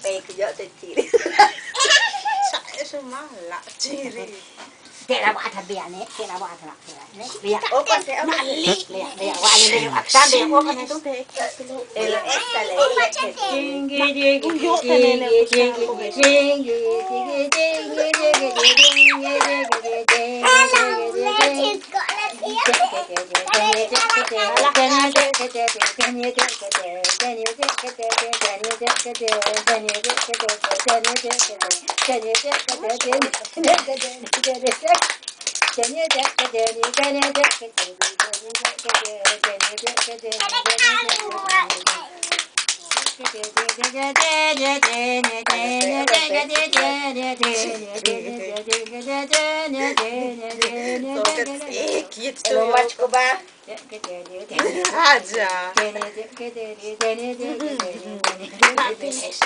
Pekyo te ciri. Saya semua lah ciri. Tera wa tabiane, tera wa tera. Lihat. Oh, pakai apa? Lihat, lihat. Wa ale lihat. Sampai yang apa itu? El esta le. Jingi jingi jingi jingi Lo macho ko ba? Aja. Happiness.